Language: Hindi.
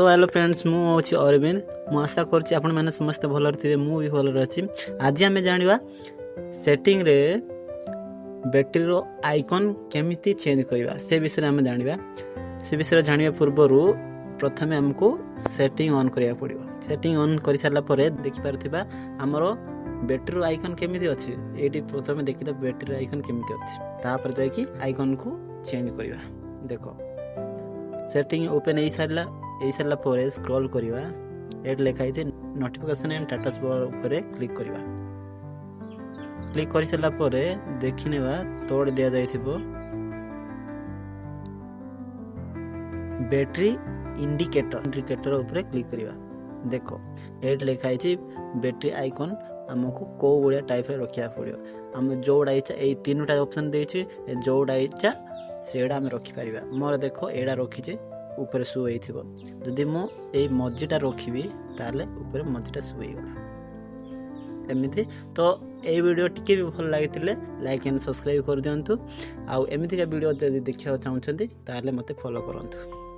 तो हेलो फ्रेंड्स मुझे अरविंद मु आशा करछि आपण माने समस्त भलर थिबे मु भी भलर अछि। आज आमे जानिबा सेटिंग रे बैटरी रो आइकन केमिति चेंज करबा से विषय आमे जानिबा। से विषय जानिबा पूर्वरु प्रथमे हमको सेटिंग ऑन करिया पड़िबो। सेटिंग ऑन करि सारला परे देखि पारथिबा हमरो बैटरी रो आइकन केमिति अछि। एटी प्रथमे देखिदा बैटरी आइकन केमिति अछि ता पर जाय कि आइकन को चेंज करबा। देखो सेटिंग ओपन हे सारला परे स्क्रॉल करबा। एट लिखाई थे नोटिफिकेशन एंड स्टेटस बार ऊपर क्लिक करबा। क्लिक कर सारला परे देखिनेबा तोड़ दिया जाइथिबो बैटरी इंडिकेटर ऊपर क्लिक करबा। देखो एट लिखाई थे बैटरी आइकन हमको को बड़िया टाइप रे रखिया पड़ियो। हम जोड़ा इच्छा ए तीनटा ऑप्शन देछि जोड़ा इच्छा सेडा हम रखि परिबा। मोर देखो एडा रखिचे ऊपर शो होइथिबो। जदि मु ए मजिटा रखिबी ताले ऊपर मजिटा शो होइगला एमिति। तो ए वीडियो टिके भी भल लागितिले लाइक एंड सब्सक्राइब कर दियंतु। आ एमिति का वीडियो यदि देखिया चाहउछंती ताले मते फॉलो करंतु।